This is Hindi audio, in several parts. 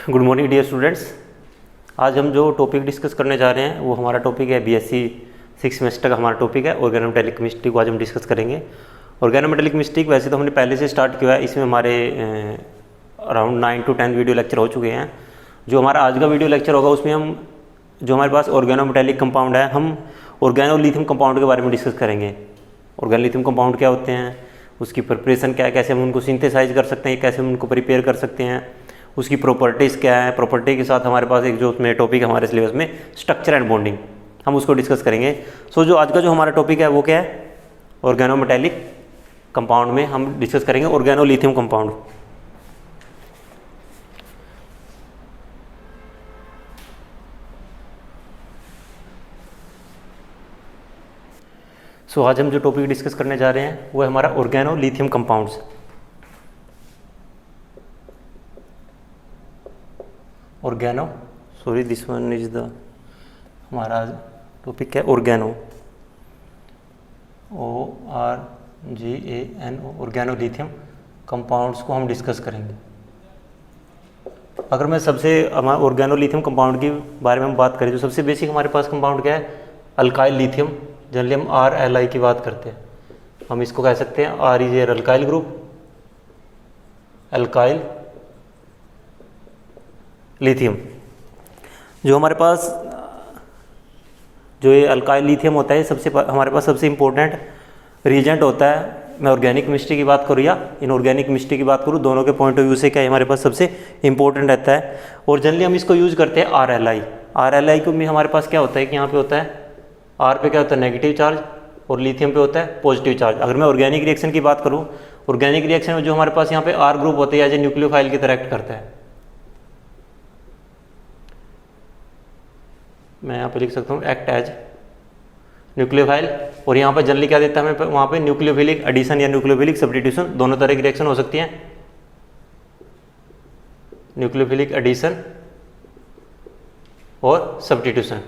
Good morning dear students. आज हम जो टॉपिक डिस्कस करने जा रहे हैं वो हमारा टॉपिक है बीएससी 6 सेमेस्टर का हमारा टॉपिक है ऑर्गेनोमेटेलिक केमिस्ट्री को आज हम डिस्कस करेंगे। ऑर्गेनोमेटेलिक केमिस्ट्री वैसे तो हमने पहले से स्टार्ट किया है, इसमें हमारे अराउंड 9 to 10 वीडियो लेक्चर हो चुके हैं। जो हमारा आज का वीडियो लेक्चर होगा उसमें हम जो हमारे पास ऑर्गेनोमेटेलिक कंपाउंड है हम ऑर्गेनोलिथियम कंपाउंड के बारे में डिस्कस करेंगे। ऑर्गेनोलिथियम कंपाउंड क्या होते हैं, उसकी प्रिपरेशन क्या है, कैसे हम उनको सिंथेसाइज कर सकते हैं, कैसे हम उनको प्रिपेयर कर सकते हैं, उसकी प्रॉपर्टीज़ क्या है। प्रॉपर्टी के साथ हमारे पास एक जो उसमें टॉपिक है हमारे सिलेबस में स्ट्रक्चर एंड बॉन्डिंग, हम उसको डिस्कस करेंगे। सो जो आज का जो हमारा टॉपिक है वो क्या है, ऑर्गेनोमेटेलिक कंपाउंड में हम डिस्कस करेंगे ऑर्गेनोलिथियम कंपाउंड। सो आज हम जो टॉपिक डिस्कस करने जा रहे हैं वो है हमारा organolithium compounds. This one is the हमारा टॉपिक है ऑर्गेनो, ORGANO, ऑर्गेनोलिथियम कंपाउंड्स को हम डिस्कस करेंगे। अगर मैं सबसे हमारे ऑर्गेनोलिथियम कंपाउंड के बारे में हम बात करें तो सबसे बेसिक हमारे पास कंपाउंड क्या है, अल्काइल लिथियम। जनरली हम RLI की बात करते हैं, हम इसको कह सकते हैं R is a alkyl group, alkyl lithium. जो हमारे पास जो ये अल्काइल लिथियम होता है हमारे पास सबसे इम्पोर्टेंट रीजेंट होता है। मैं ऑर्गेनिक केमिस्ट्री की बात करूँ या इनऑर्गेनिक केमिस्ट्री की बात करूँ, दोनों के पॉइंट ऑफ व्यू से क्या हमारे पास सबसे इम्पोर्टेंट रहता है। और जनरली हम इसको यूज़ करते हैं RLI को भी हमारे पास क्या होता है कि यहाँ पे होता है R पे क्या होता है नेगेटिव चार्ज और लिथियम पे होता है पॉजिटिव चार्ज। अगर मैं ऑर्गेनिक रिएक्शन की बात करूँ, ऑर्गेनिक रिएक्शन में जो हमारे पास यहाँ पे R ग्रुप होता है एज ए न्यूक्लियोफाइल की तरह एक्ट करता है। मैं यहाँ पे लिख सकता हूँ एक्ट एज न्यूक्लियोफाइल, और यहाँ पे जनरली क्या देता है हमें वहाँ पे न्यूक्लियोफिलिक एडिशन या न्यूक्लियोफिलिक सब्स्टिट्यूशन, दोनों तरह की रिएक्शन हो सकती है। न्यूक्लियोफिलिक एडिशन और सब्स्टिट्यूशन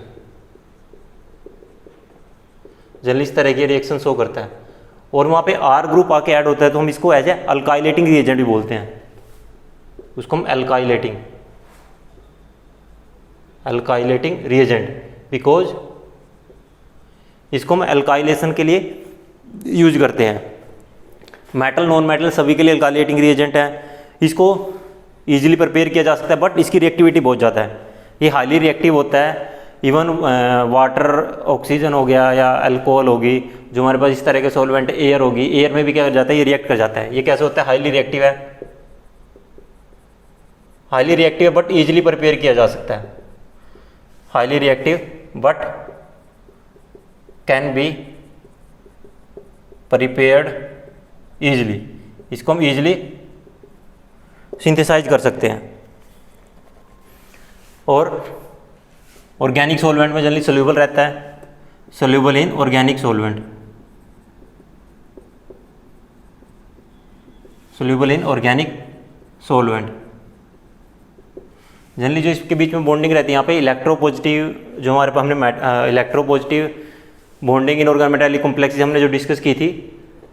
जनरली इस तरह की रिएक्शन शो करता है। और वहाँ पे R ग्रुप आके ऐड होता है तो हम इसको एज ए अल्काइलेटिंग रिएजेंट भी बोलते हैं, उसको हम अल्काइलेटिंग रिएजेंट, बिकॉज इसको हम अल्काइलेशन के लिए यूज करते हैं। मेटल नॉन मेटल सभी के लिए अल्काइलेटिंग रिएजेंट है, इसको इजीली प्रिपेयर किया जा सकता है, बट इसकी रिएक्टिविटी बहुत ज़्यादा है, ये हाईली रिएक्टिव होता है। इवन वाटर, ऑक्सीजन हो गया या अल्कोहल होगी, जो हमारे पास इस तरह के सॉल्वेंट, एयर होगी, एयर में भी क्या कर जाता है, ये रिएक्ट कर जाता है। ये कैसे होता है, हाईली रिएक्टिव है, हाईली रिएक्टिव है बट इजीली प्रिपेयर किया जा सकता है। Highly reactive but can be prepared easily, इसको हम इजीली सिंथेसाइज कर सकते हैं। और ऑर्गेनिक सॉल्वेंट में जनरली सोल्यूबल रहता है, soluble in organic solvent, soluble in organic solvent. Generally जो इसके बीच में बॉन्डिंग रहती है यहाँ पे इलेक्ट्रोपॉजिटिव, जो हमारे पास हमने electropositive bonding in organometallic complexes हमने जो डिस्कस की थी,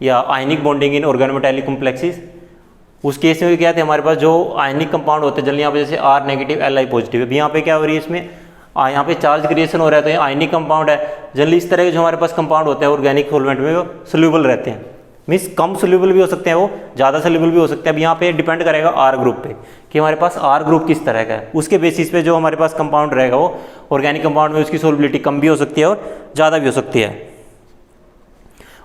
या ionic bonding in organometallic complexes, उस केस में भी क्या थे हमारे पास जो आयनिक कंपाउंड होते हैं जनरली यहाँ पे जैसे R नेगेटिव Li पॉजिटिव है। अभी यहाँ पे क्या हो रही है, इसमें यहाँ पे चार्ज क्रिएशन हो रहा है तो ये आयनिक कंपाउंड है। जनरली इस तरह के जो हमारे पास कंपाउंड होते हैं ऑर्गेनिक सॉल्वेंट में वो सोल्यूबल रहते हैं, मीन्स कम सोल्यूबल भी हो सकते हैं, वो ज़्यादा सोल्यूबल भी हो सकते हैं। अब यहाँ पे डिपेंड करेगा R ग्रुप पे कि हमारे पास R ग्रुप किस तरह का है, उसके बेसिस पे जो हमारे पास कंपाउंड रहेगा वो ऑर्गेनिक कंपाउंड में उसकी सोल्युबिलिटी कम भी हो सकती है और ज़्यादा भी हो सकती है।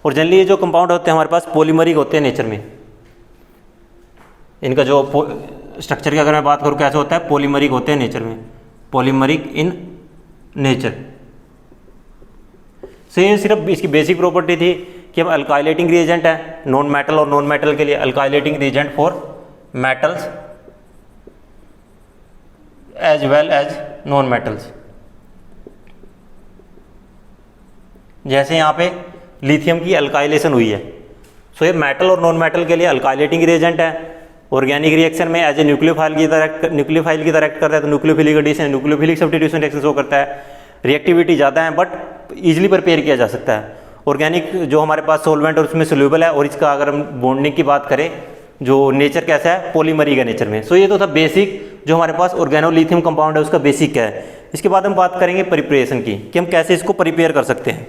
और जनरली ये जो कंपाउंड होते हैं हमारे पास पॉलीमरिक होते हैं नेचर में, इनका जो स्ट्रक्चर की अगर मैं बात करूँ कैसे होता है, पॉलीमरिक होते हैं नेचर में, पॉलीमरिक इन नेचर से। ये सिर्फ इसकी बेसिक प्रॉपर्टी थी कि हम अल्काइलेटिंग रिएजेंट है नॉन मेटल, और नॉन मेटल के लिए alkylating reagent for metals as well as non metals. जैसे यहाँ पे लिथियम की अल्काइलेशन हुई है, सो ये मेटल और नॉन मेटल के लिए अल्काइलेटिंग रिएजेंट है। ऑर्गेनिक रिएक्शन में एज ए न्यूक्लियोफाइल की तरह एक्ट करता है, तो nucleophilic addition, nucleophilic substitution reaction show करता है। रिएक्टिविटी ज़्यादा है बट इजीली प्रिपेयर किया जा सकता है। ऑर्गेनिक जो हमारे पास सॉल्वेंट और उसमें सोल्यूबल है, और इसका अगर हम बॉन्डिंग की बात करें जो नेचर कैसा है, पॉलीमरी का नेचर में। सो ये तो था बेसिक जो हमारे पास ऑर्गेनोलिथियम कंपाउंड है उसका बेसिक क्या है। इसके बाद हम बात करेंगे प्रिपरेशन की कि हम कैसे इसको प्रिपेयर कर सकते हैं।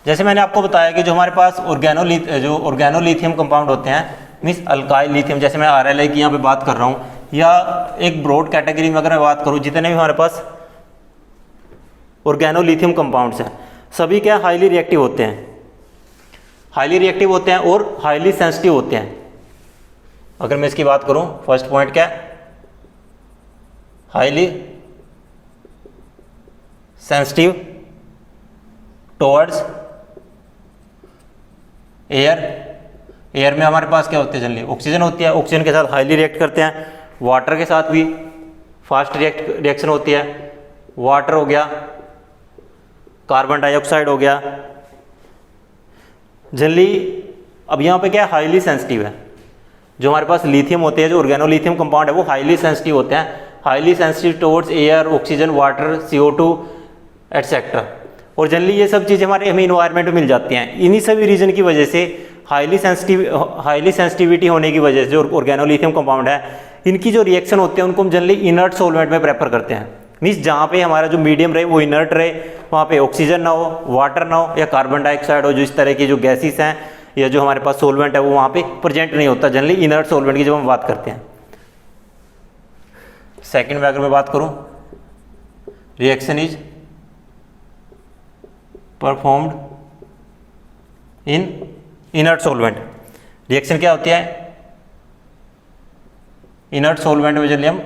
जैसे मैंने आपको बताया कि जो हमारे पास ऑर्गेनोलिथियम कंपाउंड होते हैं मीन्स अल्काइल लिथियम, जैसे मैं RLI की यहाँ पे बात कर रहा हूँ, या एक ब्रॉड कैटेगरी में अगर मैं बात करूँ जितने भी हमारे पास ऑर्गेनोलिथियम कंपाउंड्स हैं सभी क्या हाईली रिएक्टिव होते हैं, हाईली रिएक्टिव होते हैं और हाईली सेंसिटिव होते हैं। अगर मैं इसकी बात करूं फर्स्ट पॉइंट क्या है, highly sensitive towards air. Air में हमारे पास क्या होते हैं जनरली ऑक्सीजन होती है, ऑक्सीजन के साथ हाईली रिएक्ट करते हैं। वाटर के साथ भी फास्ट रिएक्शन होती है, वाटर हो गया, कार्बन डाइऑक्साइड हो गया जनरली। अब यहाँ पे क्या है, हाईली सेंसिटिव है। जो हमारे पास लिथियम होते हैं, जो ऑर्गेनोलिथियम कंपाउंड है वो हाईली सेंसिटिव होते हैं, highly sensitive towards air, oxygen, water, CO2 etcetera. और जनरली ये सब चीज़ें हमें इन्वायरमेंट में मिल जाती हैं। इन्हीं सभी रीजन की वजह से हाईली सेंसिटिविटी होने की वजह से जो ऑर्गेनोलिथियम कंपाउंड है इनकी जो रिएक्शन होते हैं उनको हम जनरली इनर्ट सॉल्वेंट में प्रेफर करते हैं। मीन्स जहाँ पे हमारा जो मीडियम रहे वो इनर्ट रहे, वहाँ पे ऑक्सीजन ना हो, वाटर ना हो या कार्बन डाइऑक्साइड हो, जो इस तरह की जो गैसेस हैं या जो हमारे पास सोलवेंट है वो वहाँ पे प्रेजेंट नहीं होता जनरली इनर्ट सॉल्वेंट की जब हम बात करते हैं। सेकंड में अगर मैं बात करूँ, reaction is performed in inert solvent. Reaction क्या होती है इनर्ट सॉल्वेंट में, जनरली हम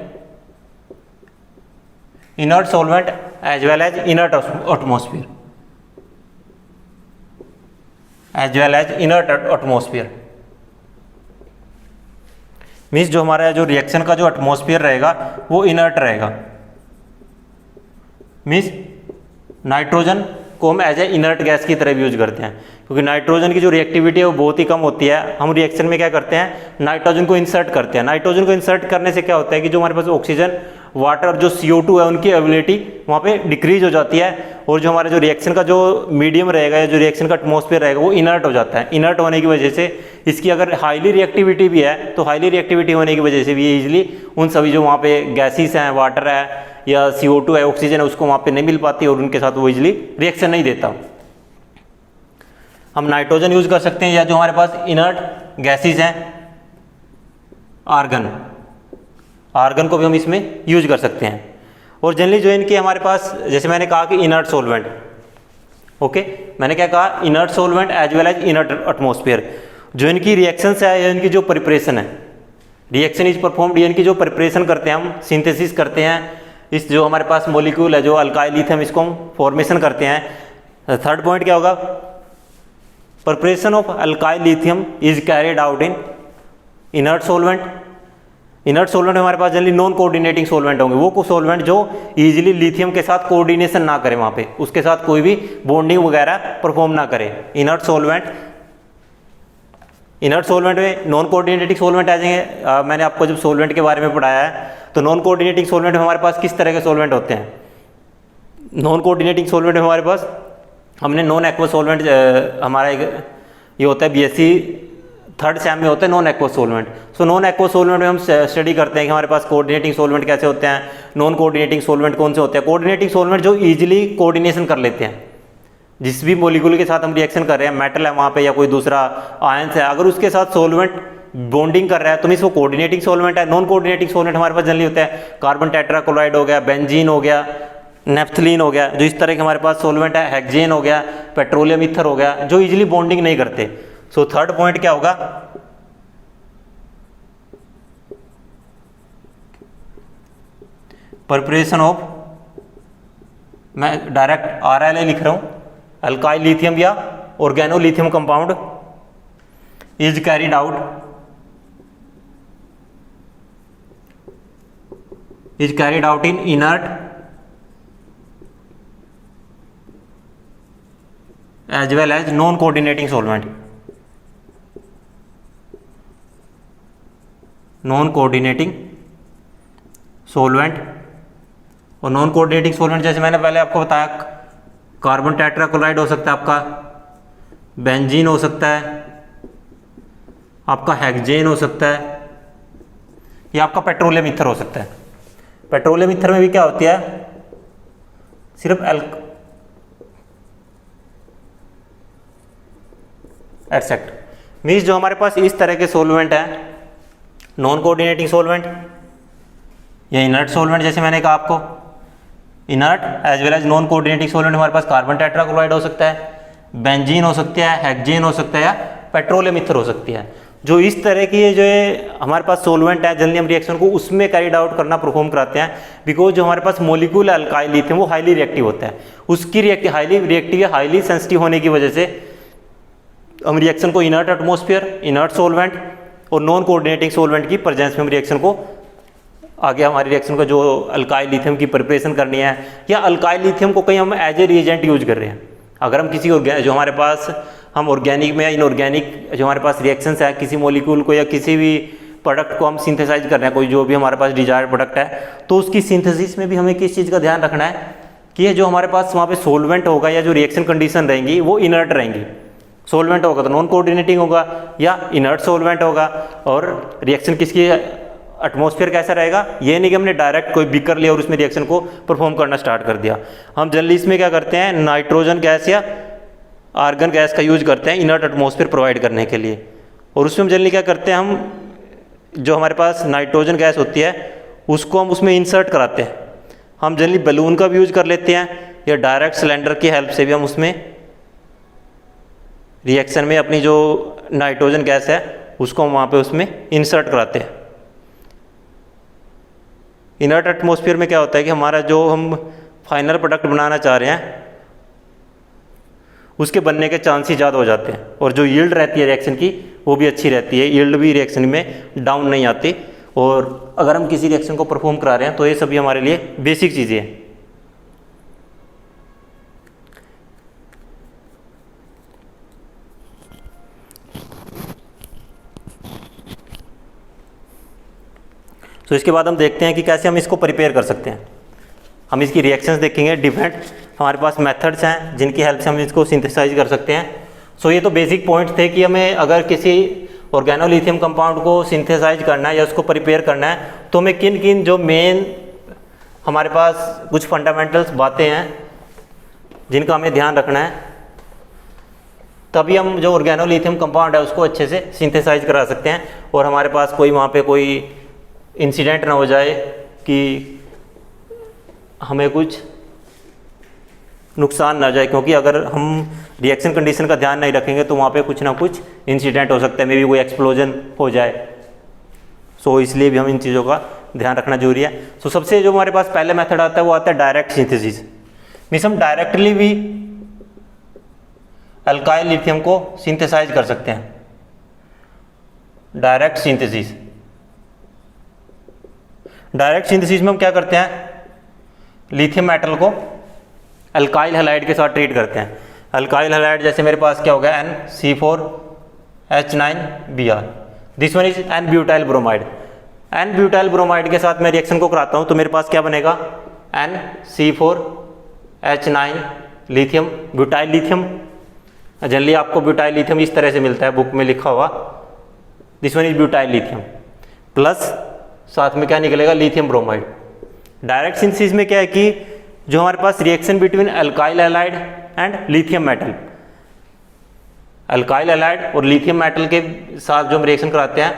inert solvent as well as inert atmosphere, as well as inert atmosphere. Means जो हमारा जो रिएक्शन का जो एटमॉस्फेयर रहेगा वो इनर्ट रहेगा। मीन्स नाइट्रोजन को हम एज ए इनर्ट गैस की तरह भी यूज करते हैं, क्योंकि नाइट्रोजन की जो रिएक्टिविटी है वो बहुत ही कम होती है। हम रिएक्शन में क्या करते हैं, नाइट्रोजन को इंसर्ट करते हैं। नाइट्रोजन को इंसर्ट करने से क्या होता है कि जो हमारे पास ऑक्सीजन, वाटर और जो CO2 है उनकी अवेलेबिलिटी वहाँ पे डिक्रीज हो जाती है, और जो हमारे जो रिएक्शन का जो मीडियम रहेगा या जो रिएक्शन का एटमॉस्फेयर रहेगा वो इनर्ट हो जाता है। इनर्ट होने की वजह से इसकी अगर हाईली रिएक्टिविटी भी है तो हाईली रिएक्टिविटी होने की वजह से भी ईजिली उन सभी जो वहाँ पे गैसेस हैं, वाटर है या CO2 है, ऑक्सीजन है, उसको वहाँ पे नहीं मिल पाती और उनके साथ वो ईजिली रिएक्शन नहीं देता। हम नाइट्रोजन यूज कर सकते हैं, या जो हमारे पास इनर्ट गैसेस हैं आर्गन को भी हम इसमें यूज कर सकते हैं। और जनरली जो इनके हमारे पास, जैसे मैंने कहा कि इनर्ट सॉल्वेंट, ओके, मैंने क्या कहा, inert solvent as well as inert atmosphere. जो इनकी रिएक्शंस है या इनकी जो प्रिपरेशन है, रिएक्शन इज परफॉर्म्ड, इनकी जो प्रिपरेशन करते हैं हम, सिंथेसिस करते हैं, इस जो हमारे पास मॉलिक्यूल है जो अल्काइल लिथियम, इसको हम फॉर्मेशन करते हैं। थर्ड पॉइंट क्या होगा, preparation of alkyl lithium is carried out in inert solvent. Inert solvent हमारे पास जनरली नॉन कोऑर्डिनेटिंग सॉल्वेंट होंगे, वो सॉल्वेंट जो इजीली लिथियम के साथ कोऑर्डिनेशन ना करे, वहाँ पे उसके साथ कोई भी बॉन्डिंग वगैरह परफॉर्म ना करे। इनर्ट सॉल्वेंट में नॉन कोऑर्डिनेटिंग सॉल्वेंट आ जाएंगे। मैंने आपको जब सॉल्वेंट के बारे में पढ़ाया है तो नॉन कोऑर्डिनेटिंग सॉल्वेंट में हमारे पास किस तरह के सॉल्वेंट होते हैं। नॉन कोऑर्डिनेटिंग सॉल्वेंट में हमारे पास हमने नॉन एक्वस सॉल्वेंट, हमारा एक ये होता है BSc थर्ड सेम में होता है non aqueous solvent. So non aqueous solvent में हम स्टडी करते हैं कि हमारे पास कोऑर्डिनेटिंग सॉल्वेंट कैसे होते हैं, नॉन कोऑर्डिनेटिंग सॉल्वेंट कौन से होते हैं। कोऑर्डिनेटिंग सॉल्वेंट जो इजीली कोऑर्डिनेशन कर लेते हैं, जिस भी मॉलिक्यूल के साथ हम रिएक्शन कर रहे हैं, मेटल है वहाँ पे या कोई दूसरा आयंस है, अगर उसके साथ सॉल्वेंट बॉन्डिंग कर रहा है तो मीन्स वो कोऑर्डिनेटिंग सॉल्वेंट है। नॉन कोऑर्डिनेटिंग सॉल्वेंट हमारे पास जनरली होता है कार्बन टेट्राक्लोराइड हो गया, बेंजीन हो गया, नेफ्थलीन हो गया, जो इस तरह के हमारे पास सॉल्वेंट है, हेक्सेन हो गया, पेट्रोलियम ईथर हो गया, जो इजीली बॉन्डिंग नहीं करते। सो थर्ड पॉइंट क्या होगा, प्रिपरेशन ऑफ, मैं डायरेक्ट RLI लिख रहा हूं, अल्काइल लिथियम या organolithium compound is carried out in inert as well as non coordinating solvent. Non coordinating solvent और नॉन कोऑर्डिनेटिंग सॉल्वेंट जैसे मैंने पहले आपको बताया, कार्बन टेट्राक्लोराइड हो सकता है आपका, बेंजीन हो सकता है आपका, हेक्सेन हो सकता है, ये आपका पेट्रोलियम ईथर हो सकता है। पेट्रोलियम ईथर में भी क्या होती है, सिर्फ एक्सेप्ट मीन्स जो हमारे पास इस तरह के सोलवेंट है, नॉन कोऑर्डिनेटिंग सोलवेंट या इनर्ट सोलवेंट, जैसे मैंने कहा आपको inert as well as non coordinating solvent हमारे पास कार्बन टेट्राक्लोराइड हो सकता है, बेंजीन हो सकता है, हेक्सेन हो सकता है, या पेट्रोलियम ईथर हो सकती है। जो इस तरह की जो है हमारे पास सोलवेंट है, जनरली हम रिएक्शन को उसमें कैरिड आउट करना परफॉर्म कराते हैं, बिकॉज जो हमारे पास मोलिक्यूल अल्काइल लिथियम वो हाईली रिएक्टिव होता है, उसकी हाईली रिएक्टिव या हाईली सेंसिटिव होने की वजह से हम रिएक्शन को इनर्ट एटमॉस्फेयर, इनर्ट सोलवेंट और नॉन कोऑर्डिनेटिंग सोलवेंट की प्रेजेंस में हम रिएक्शन को आगे हमारी रिएक्शन का जो अल्काइल लिथियम की प्रिपरेशन करनी है, या अल्काइल लिथियम को कहीं हम एज ए रिएजेंट यूज कर रहे हैं। अगर हम किसी जो हमारे पास हम ऑर्गेनिक में या इनऑर्गेनिक जो हमारे पास रिएक्शंस है, किसी मॉलिक्यूल को या किसी भी प्रोडक्ट को हम सिंथेसाइज कर रहे हैं, कोई जो भी हमारे पास डिजायर्ड प्रोडक्ट है, तो उसकी सिंथेसिस में भी हमें किस चीज़ का ध्यान रखना है कि ये जो हमारे पास वहाँ पे सोलवेंट होगा या जो रिएक्शन कंडीशन रहेंगी वो इनर्ट रहेंगी। सोलवेंट होगा तो नॉन कोऑर्डिनेटिंग होगा या इनर्ट सोलवेंट होगा, और रिएक्शन किसकी एटमॉस्फेयर कैसा रहेगा, ये नहीं कि हमने डायरेक्ट कोई बीकर लिया और उसमें रिएक्शन को परफॉर्म करना स्टार्ट कर दिया। हम जनरली इसमें क्या करते हैं, नाइट्रोजन गैस या आर्गन गैस का यूज करते हैं इनर्ट एटमॉस्फेयर प्रोवाइड करने के लिए, और उसमें हम जनरली क्या करते हैं, हम जो हमारे पास नाइट्रोजन गैस होती है उसको हम उसमें इंसर्ट कराते हैं। हम जनरली बलून का भी यूज कर लेते हैं या डायरेक्ट सिलेंडर की हेल्प से भी हम उसमें रिएक्शन में अपनी जो नाइट्रोजन गैस है उसको हम वहाँ पे उसमें इंसर्ट कराते हैं। इनर्ट एटमॉस्फेयर में क्या होता है कि हमारा जो हम फाइनल प्रोडक्ट बनाना चाह रहे हैं उसके बनने के चांसेस ज़्यादा हो जाते हैं, और जो यील्ड रहती है रिएक्शन की वो भी अच्छी रहती है, यील्ड भी रिएक्शन में डाउन नहीं आती। और अगर हम किसी रिएक्शन को परफॉर्म करा रहे हैं तो ये सभी हमारे लिए बेसिक चीज़ें हैं। तो इसके बाद हम देखते हैं कि कैसे हम इसको प्रिपेयर कर सकते हैं। हम इसकी रिएक्शंस देखेंगे, डिफरेंट हमारे पास मेथड्स हैं जिनकी हेल्प से हम इसको सिंथेसाइज कर सकते हैं। सो ये तो बेसिक पॉइंट्स थे कि हमें अगर किसी ऑर्गेनोलिथियम कंपाउंड को सिंथेसाइज करना है या उसको प्रिपेयर करना है तो हमें किन किन जो मेन हमारे पास कुछ फंडामेंटल्स बातें हैं जिनका हमें ध्यान रखना है, तभी हम जो ऑर्गेनोलिथियम कंपाउंड है उसको अच्छे से सिंथेसाइज करा सकते हैं और हमारे पास कोई वहाँ पे कोई इंसिडेंट ना हो जाए कि हमें कुछ नुकसान ना जाए, क्योंकि अगर हम रिएक्शन कंडीशन का ध्यान नहीं रखेंगे तो वहाँ पे कुछ ना कुछ इंसिडेंट हो सकता है, मे बी कोई एक्सप्लोजन हो जाए। सो इसलिए भी हम इन चीज़ों का ध्यान रखना जरूरी है। सो सबसे जो हमारे पास पहले मेथड आता है वो आता है डायरेक्ट सिंथेसिस। मीन्स हम डायरेक्टली भी अल्काइल लिथियम को सिंथेसाइज कर सकते हैं, डायरेक्ट सिंथेसिस। डायरेक्ट सिंथेसिस में हम क्या करते हैं, लिथियम मेटल को अल्काइल हैलाइड के साथ ट्रीट करते हैं। अल्काइल हैलाइड जैसे मेरे पास क्या हो गया NC4H9Br, this one is n butyl bromide. N butyl bromide के साथ मैं रिएक्शन को कराता हूं तो मेरे पास क्या बनेगा, NC4H9 lithium, butyl lithium. Generally आपको ब्यूटाइल लिथियम इस तरह से मिलता है, बुक में लिखा हुआ, this one is butyl lithium, plus साथ में क्या निकलेगा, लिथियम ब्रोमाइड। डायरेक्ट सिंथेसिस में क्या है कि जो हमारे पास reaction between alkyl halide and lithium metal, alkyl halide और लिथियम मेटल के साथ जो हम रिएक्शन कराते हैं,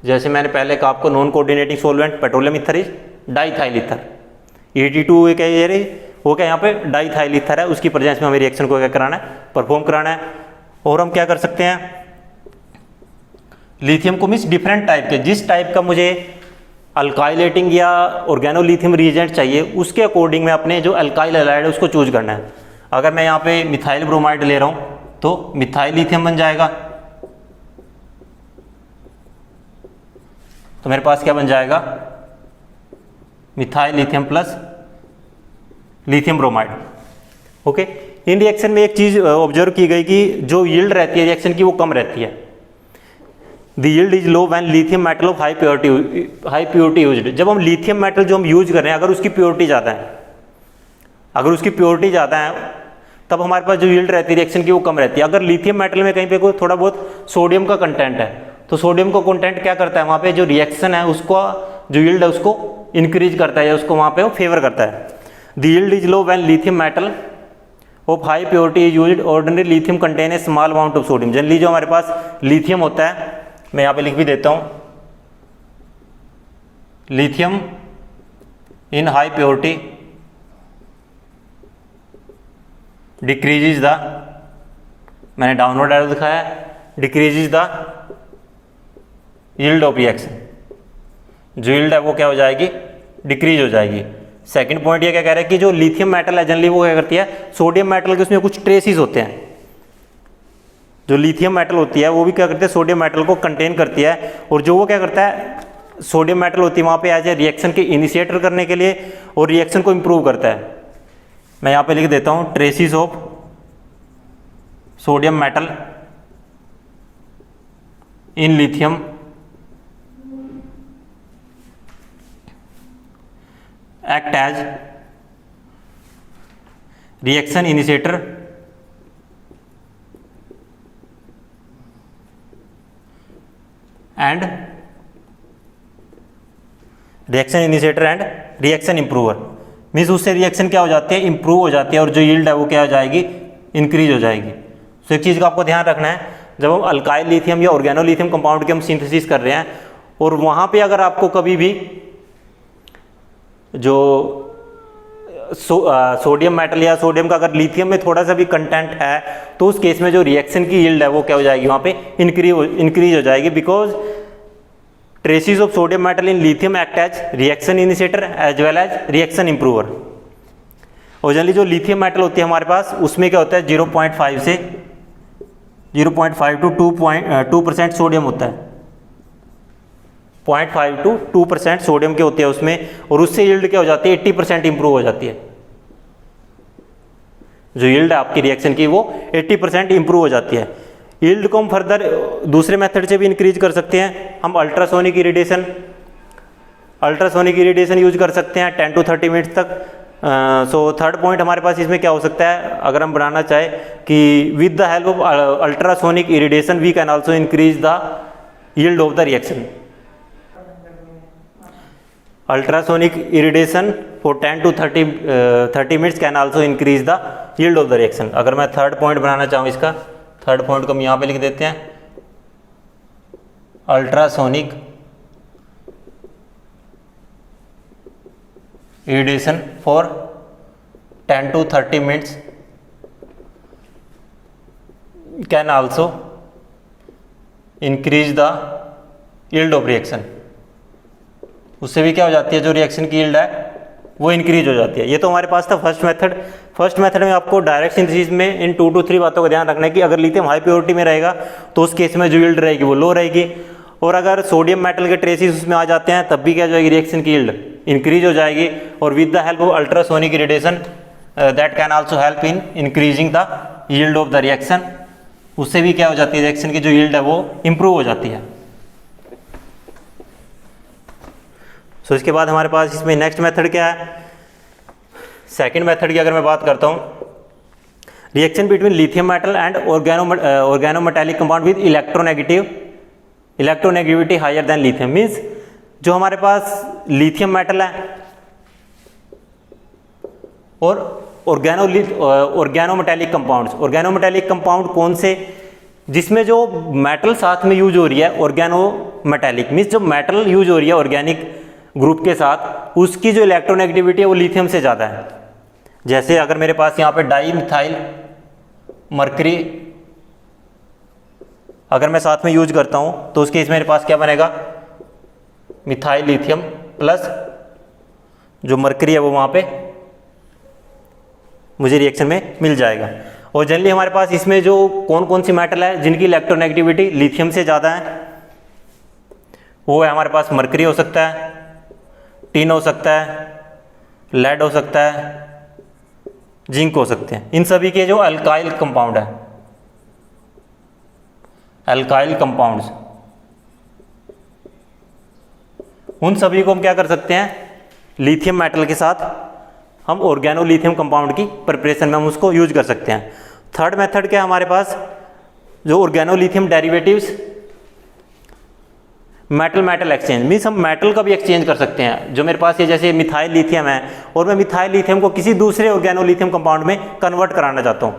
जैसे मैंने पहले कहा आपको non coordinating solvent petroleum ether is diethyl ether, ET2 क्या ये वो क्या यहाँ पे डाइथाइल ईथर है, उसकी प्रेजेंस में हमें रिएक्शन को क्या कराना है, परफॉर्म कराना है। और हम क्या कर सकते हैं, लिथियम को मीन्स डिफरेंट टाइप के, जिस टाइप का मुझे अल्काइलेटिंग या ऑर्गेनोलिथियम रिएजेंट चाहिए उसके अकॉर्डिंग में अपने जो अल्काइल हैलाइड है उसको चूज करना है। अगर मैं यहाँ पे मिथाइल ब्रोमाइड ले रहा हूँ तो मिथाइल लिथियम बन जाएगा, तो मेरे पास क्या बन जाएगा, methyl lithium plus lithium bromide. Okay, इन रिएक्शन में एक चीज ऑब्जर्व की गई कि जो यील्ड रहती है रिएक्शन की वो कम रहती है। The yield is low when lithium metal of high purity used. जब हम लिथियम मेटल जो हम यूज कर रहे हैं अगर उसकी प्योरिटी ज़्यादा है, अगर उसकी प्योरिटी ज़्यादा है तब हमारे पास जो यील्ड रहती है रिएक्शन की वो कम रहती है। अगर लिथियम मेटल में कहीं पे कोई थोड़ा बहुत सोडियम का कंटेंट है तो सोडियम का कंटेंट क्या करता है वहाँ पे, जो रिएक्शन है उसको, जो यील्ड है उसको इंक्रीज करता है या उसको वहाँ पे वो फेवर करता है। The yield is low when lithium metal of high purity is used. Ordinary lithium contain a small amount of sodium. Generally जो हमारे पास लिथियम होता है, मैं यहाँ पे लिख भी देता हूँ, lithium in high purity decreases the, मैंने डाउनवर्ड एरो दिखाया, decreases the yield of reaction. जो यील्ड है वो क्या हो जाएगी, डिक्रीज हो जाएगी। सेकंड पॉइंट ये क्या कह रहा है कि जो लिथियम मेटल है जनरली वो क्या करती है, सोडियम मेटल के उसमें कुछ ट्रेसिस होते हैं। जो लिथियम मेटल होती है वो भी क्या करती है, सोडियम मेटल को कंटेन करती है, और जो वो क्या करता है, सोडियम मेटल होती है वहाँ पे एज ए रिएक्शन के इनिशिएटर करने के लिए और रिएक्शन को इम्प्रूव करता है। मैं यहाँ पे लिख देता हूँ traces of sodium metal in lithium act as reaction initiator and reaction improver। Means उससे रिएक्शन क्या हो जाती है, इंप्रूव हो जाती है, और जो यील्ड है वो क्या हो जाएगी, इंक्रीज हो जाएगी। तो एक चीज़ का आपको ध्यान रखना है, जब हम अल्काइल लिथियम या ऑर्गेनो लिथियम कंपाउंड की हम सिंथेसिस कर रहे हैं, और वहाँ पे अगर आपको कभी भी जो सोडियम मेटल या सोडियम का अगर लिथियम में थोड़ा सा भी कंटेंट है, तो उस केस में जो रिएक्शन की यील्ड है वो क्या हो जाएगी, वहाँ पे इंक्रीज हो जाएगी, because traces of sodium metal in lithium act as reaction initiator as well as reaction improver. और जनरली जो लिथियम मेटल होती है हमारे पास, उसमें क्या होता है 0.5 से 0.5 टू 2% सोडियम होता है, 0.5 टू 2% सोडियम के होते हैं उसमें, और उससे यील्ड क्या हो जाती है, 80% इंप्रूव हो जाती है। जो यील्ड है आपकी रिएक्शन की वो 80% इंप्रूव हो जाती है। यील्ड को हम फर्दर दूसरे मेथड से भी इंक्रीज कर सकते हैं। हम अल्ट्रासोनिक इरिडिएशन यूज कर सकते हैं 10 to 30 मिनट्स तक। सो थर्ड पॉइंट हमारे पास इसमें क्या हो सकता है, अगर हम बनाना चाहे कि with the help of ultrasonic irradiation we can also increase the yield of the reaction. Ultrasonic irradiation for 10 to 30 minutes can also increase the yield of the reaction। अगर मैं थर्ड पॉइंट बनाना चाहूँ इसका, थर्ड पॉइंट को हम यहाँ पे लिख देते हैं, ultrasonic irradiation for 10 to 30 minutes can also increase the yield of reaction। उससे भी क्या हो जाती है, जो रिएक्शन की यील्ड है वो इंक्रीज हो जाती है। ये तो हमारे पास था फर्स्ट मेथड में आपको डायरेक्ट सिंथेसिस में इन 2 to 3 बातों का ध्यान रखना है कि अगर लिथियम हाई प्योरिटी में रहेगा तो उस केस में जो यील्ड रहेगी वो लो रहेगी, और अगर सोडियम मेटल के ट्रेसिस उसमें आ जाते हैं तब भी क्या हो जाएगी, रिएक्शन की यील्ड इंक्रीज हो जाएगी। और with the help of ultrasonic irradiation that can also help in increasing the yield of the reaction. उससे भी क्या हो जाती है, रिएक्शन की जो यील्ड है वो इंप्रूव हो जाती है। सो इसके बाद हमारे पास इसमें नेक्स्ट मेथड क्या है, सेकंड मेथड की अगर मैं बात करता हूँ, reaction between lithium metal and organometallic compound with electronegativity higher than lithium. Means जो हमारे पास लिथियम मेटल है और ऑर्गेनो मेटालिक कंपाउंड कौन से, जिसमें जो मेटल साथ में यूज हो रही है ऑर्गेनो मेटालिक, मीन्स जो मेटल यूज हो रही है ऑर्गेनिक ग्रुप के साथ, उसकी जो इलेक्ट्रोनेगेटिविटी है वो लिथियम से ज़्यादा है। जैसे अगर मेरे पास यहाँ पे डाई मिथाइल मरकरी अगर मैं साथ में यूज करता हूँ तो उस केस मेरे पास क्या बनेगा, मिथाइल लिथियम प्लस जो मरकरी है वो वहाँ पे मुझे रिएक्शन में मिल जाएगा। और जनरली हमारे पास इसमें जो कौन कौन सी मेटल है जिनकी इलेक्ट्रोनेगेटिविटी लिथियम से ज़्यादा है, वो है हमारे पास मरकरी हो सकता है, टिन हो सकता है, लेड हो सकता है, जिंक हो सकते हैं। इन सभी के जो अल्काइल कंपाउंड है, अल्काइल कंपाउंड्स, उन सभी को हम क्या कर सकते हैं, लिथियम मेटल के साथ हम ऑर्गेनो लिथियम कंपाउंड की प्रिपरेशन में हम उसको यूज कर सकते हैं। थर्ड मेथड क्या है हमारे पास, जो organolithium derivatives metal metal exchange means हम मेटल का भी एक्सचेंज कर सकते हैं। जो मेरे पास ये जैसे मिथाइल लिथियम है और मैं मिथाइल लिथियम को किसी दूसरे ऑर्गेनोलिथियम कंपाउंड में कन्वर्ट कराना चाहता हूँ,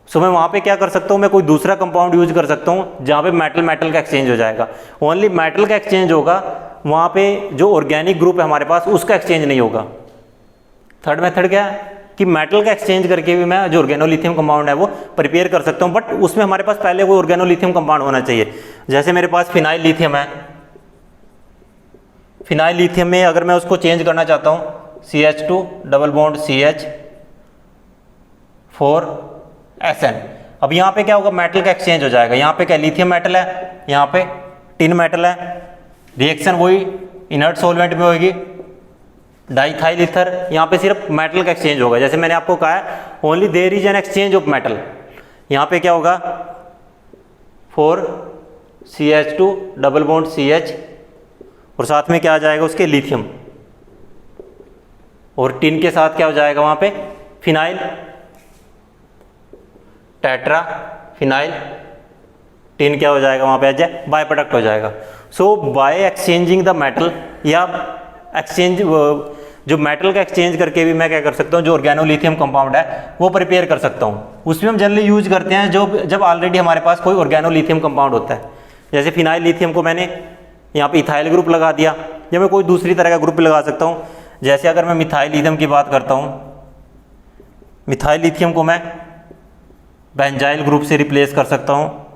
सो मैं वहाँ पे क्या कर सकता हूँ, मैं कोई दूसरा कंपाउंड यूज कर सकता हूँ जहाँ पे मेटल मेटल का एक्सचेंज हो जाएगा। ओनली मेटल का एक्सचेंज होगा, वहाँ पे जो ऑर्गेनिक ग्रुप है हमारे पास उसका एक्सचेंज नहीं होगा। थर्ड मेथड क्या है कि मेटल का एक्सचेंज करके भी मैं जो ऑर्गेनोलिथियम कंपाउंड है वो प्रिपेयर कर सकता हूँ, बट उसमें हमारे पास पहले कोई ऑर्गेनोलिथियम कंपाउंड होना चाहिए। जैसे मेरे पास फिनाइल लिथियम है, फिनाइल लिथियम में अगर मैं उसको चेंज करना चाहता हूँ CH2 double bond CH 4SN, अब यहाँ पे क्या होगा, मेटल का एक्सचेंज हो जाएगा। यहाँ पे क्या लिथियम मेटल है, यहाँ पे टिन मेटल है, रिएक्शन वही इनर्ट सॉल्वेंट में होगी, डाइथाइल ईथर, यहाँ पे सिर्फ मेटल का एक्सचेंज होगा। जैसे मैंने आपको कहा है only there is an exchange of metal. यहाँ पे क्या होगा 4CH2 डबल बॉन्ड CH और साथ में क्या आ जाएगा उसके लिथियम, और टिन के साथ क्या हो जाएगा वहाँ पे फिनाइल, टेट्रा फिनाइल, टिन क्या हो जाएगा वहाँ पे एज बाय प्रोडक्ट हो जाएगा। सो बाय एक्सचेंजिंग द मेटल या एक्सचेंज जो मेटल का एक्सचेंज करके भी मैं क्या कर सकता हूँ, जो ऑर्गेनोलिथियम कंपाउंड है वो प्रिपेयर कर सकता हूँ। उसमें हम जनरली यूज करते हैं जब ऑलरेडी हमारे पास कोई ऑर्गेनोलिथियम कंपाउंड होता है। जैसे फिनाइल लिथियम को मैंने यहाँ पे इथाइल ग्रुप लगा दिया, या मैं कोई दूसरी तरह का ग्रुप भी लगा सकता हूँ। जैसे अगर मैं मिथाइल लिथियम की बात करता हूँ, मिथाइल लिथियम को मैं बेंजाइल ग्रुप से रिप्लेस कर सकता हूँ,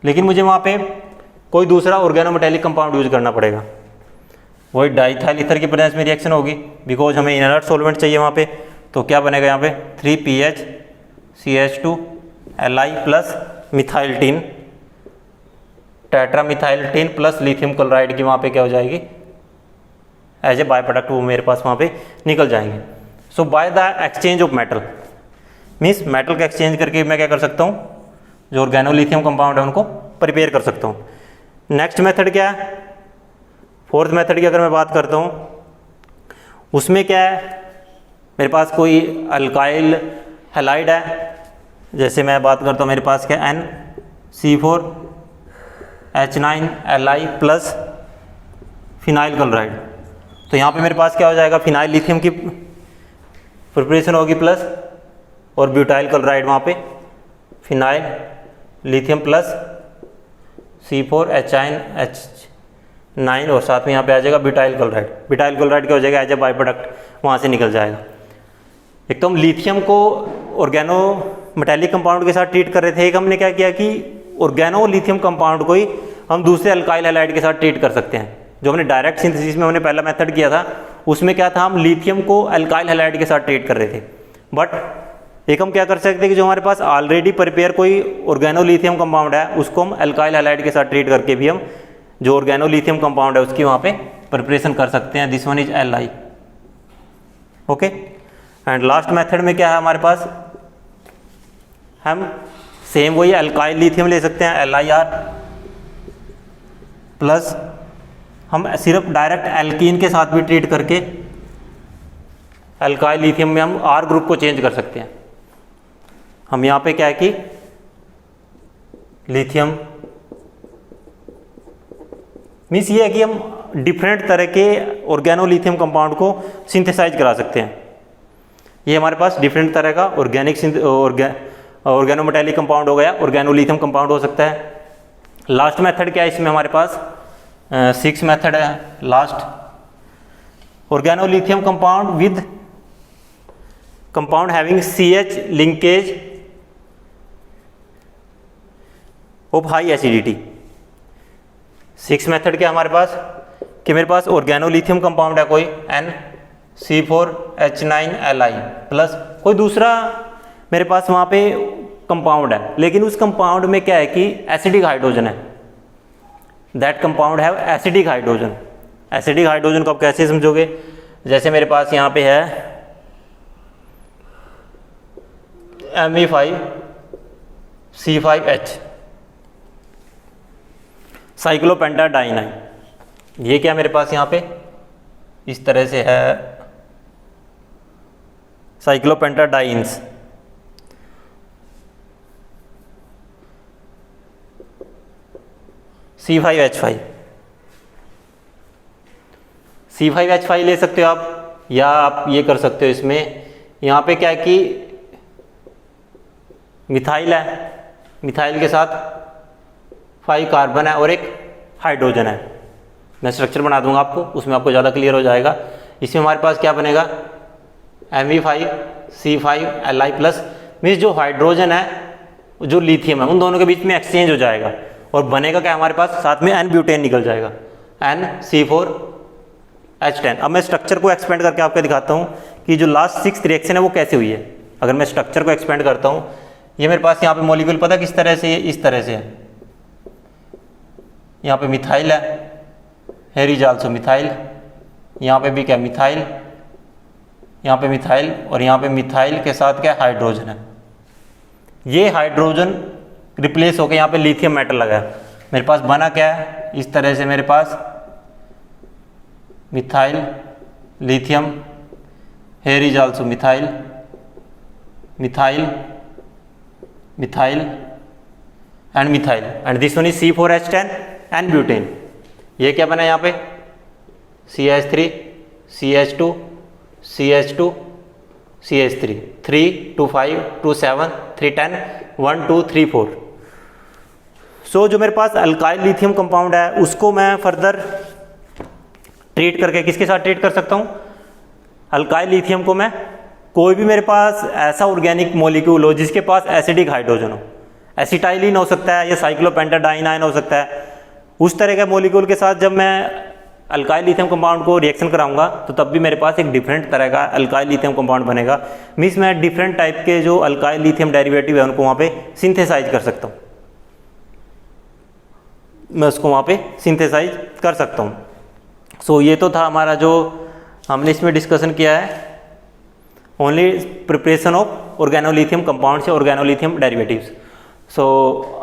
लेकिन मुझे वहाँ पे कोई दूसरा ऑर्गेनोमेटेलिक कंपाउंड यूज करना पड़ेगा। वही डाइथाइल ईथर की प्रेजेंस में रिएक्शन होगी, बिकॉज हमें इनर्ट सॉल्वेंट चाहिए वहाँ पे। तो क्या बनेगा यहाँ पे 3PH CH2 Li plus methyl tin, tetra methyl tin plus lithium chloride की वहाँ पे क्या हो जाएगी एज ए बाय प्रोडक्ट, वो मेरे पास वहाँ पे निकल जाएंगे। So by the exchange of metal means metal का एक्सचेंज करके मैं क्या कर सकता हूँ, जो ऑर्गेनोलिथियम कंपाउंड है उनको प्रिपेयर कर सकता हूँ। नेक्स्ट मेथड क्या है, फोर्थ मेथड की अगर मैं बात करता हूँ, उसमें क्या है, मेरे पास कोई अल्काइल हैलाइड है। जैसे मैं बात करता हूँ मेरे पास क्या NC4H9Li प्लस फिनाइल क्लोराइड, तो यहाँ पे मेरे पास क्या हो जाएगा, फिनाइल लिथियम की प्रिपरेशन होगी प्लस और ब्यूटाइल क्लोराइड, वहाँ पे फिनाइल लिथियम प्लस C4H9 और साथ में यहाँ पे आ जाएगा ब्यूटाइल क्लोराइड। ब्यूटाइल क्लोराइड क्या हो जाएगा एज ए बाय प्रोडक्ट, वहाँ से निकल जाएगा। एक तो हम लिथियम को ऑर्गेनो मेटेलिक कंपाउंड के साथ ट्रीट कर रहे थे, एक हमने क्या किया कि ऑर्गेनो लिथियम कंपाउंड को ही हम दूसरे अल्काइल हैलाइड के साथ ट्रीट कर सकते हैं। जो हमने डायरेक्ट सिंथेसिस में हमने पहला मेथड किया था, उसमें क्या था, हम लिथियम को अल्काइल हैलाइड के साथ ट्रीट कर रहे थे। बट एक हम क्या कर सकते हैं कि जो हमारे पास ऑलरेडी प्रिपेयर कोई ऑर्गेनोलिथियम कंपाउंड है, उसको हम अल्काइल हैलाइड के साथ ट्रीट करके भी हम जो ऑर्गेनोलिथियम कंपाउंड है उसकी वहाँ पे प्रिपरेशन कर सकते हैं। This one is Li। Okay, and last method में क्या है हमारे पास, हम सेम वही अल्काइल लिथियम ले सकते हैं LiR प्लस हम सिर्फ डायरेक्ट एल्कीन के साथ भी ट्रीट करके अल्काइल लिथियम में हम R ग्रुप को चेंज कर सकते हैं। हम यहाँ पे क्या है कि लिथियम मीन्स ये है कि हम डिफरेंट तरह के ऑर्गेनोलिथियम कंपाउंड को सिंथेसाइज करा सकते हैं। ये हमारे पास डिफरेंट तरह का ऑर्गेनोमेटेलिक कंपाउंड हो गया, ऑर्गेनोलिथियम कंपाउंड हो सकता है। लास्ट मेथड क्या है इसमें हमारे पास, 6 मेथड है last, organolithium compound with compound having CH linkage of high acidity. 6 method क्या हमारे पास कि मेरे पास ऑर्गेनोलिथियम कंपाउंड है कोई NC4H9Li प्लस कोई दूसरा मेरे पास वहाँ पे कंपाउंड है, लेकिन उस कंपाउंड में क्या है कि एसिडिक हाइड्रोजन है। That compound have acidic hydrogen. Acidic hydrogen को आप कैसे समझोगे, जैसे मेरे पास यहाँ पे है Me5C5H साइक्लोपेंटाडाइनाइन, ये क्या मेरे पास यहाँ पे इस तरह से है साइक्लोपेंटाडाइन्स। C5H5, C5H5 ले सकते हो आप, या आप ये कर सकते हो इसमें, यहाँ पे क्या है कि मिथाइल है, मिथाइल के साथ 5 कार्बन है और एक हाइड्रोजन है। मैं स्ट्रक्चर बना दूंगा आपको, उसमें आपको ज़्यादा क्लियर हो जाएगा। इसमें हमारे पास क्या बनेगा, Mv5C5Li प्लस, मीन्स जो हाइड्रोजन है जो लिथियम है उन दोनों के बीच में एक्सचेंज हो जाएगा और बनेगा क्या हमारे पास, साथ में N ब्यूटेन निकल जाएगा, NC4H10। अब मैं स्ट्रक्चर को एक्सपेंड करके आपको दिखाता हूँ कि जो लास्ट 6th रिएक्शन है वो कैसे हुई है। अगर मैं स्ट्रक्चर को एक्सपेंड करता हूँ, ये मेरे पास यहाँ पे मॉलिक्यूल पता है किस तरह से, इस तरह से है। यहाँ पे मिथाइल है, हेयर इज आल्सो मिथाइल, यहाँ पे भी क्या मिथाइल, यहाँ पे मिथाइल और यहाँ पे मिथाइल के साथ क्या हाइड्रोजन है। ये हाइड्रोजन रिप्लेस होकर यहाँ पे लिथियम मेटल लगा है। मेरे पास बना क्या है, इस तरह से मेरे पास methyl lithium, here is also methyl, methyl methyl and methyl, and this one is C4H10 and butane. ये क्या बना यहाँ पे, CH3 CH2 CH2 CH3, 3 2 5 2 7 3 10 1 2 3 4। सो जो मेरे पास अल्काइल लिथियम कंपाउंड है उसको मैं फर्दर ट्रीट करके किसके साथ ट्रीट कर सकता हूँ, अल्काइल लिथियम को मैं, कोई भी मेरे पास ऐसा ऑर्गेनिक मॉलिक्यूल हो जिसके पास एसिडिक हाइड्रोजन हो, एसिटाइलिन हो सकता है या साइक्लोपेंटाडाइन आयन हो सकता है, उस तरह के मॉलिक्यूल के साथ जब मैं अल्काइल लिथियम कंपाउंड को रिएक्शन कराऊंगा तो तब भी मेरे पास एक डिफरेंट तरह का अल्काइल लिथियम कंपाउंड बनेगा। मीन्स मैं डिफरेंट टाइप के जो अल्काइल लिथियम डेरिवेटिव है उनको वहाँ पे सिंथेसाइज कर सकता हूँ, मैं उसको वहाँ पे सिंथेसाइज कर सकता हूँ। सो ये तो था हमारा जो हमने इसमें डिस्कशन किया है, only preparation of organolithium compound से organolithium derivatives. So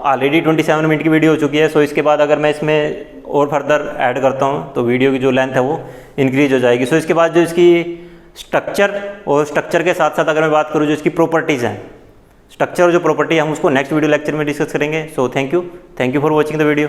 already 27 minute की वीडियो हो चुकी है। सो इसके बाद अगर मैं इसमें और फर्दर ऐड करता हूँ तो वीडियो की जो लेंथ है वो इंक्रीज हो जाएगी। सो इसके बाद जो इसकी स्ट्रक्चर और स्ट्रक्चर के साथ साथ अगर मैं बात करूँ जो इसकी प्रॉपर्टीज़ हैं, स्ट्रक्चर और जो प्रॉपर्टी हम उसको नेक्स्ट वीडियो लेक्चर में डिस्कस करेंगे। So thank you for watching the video.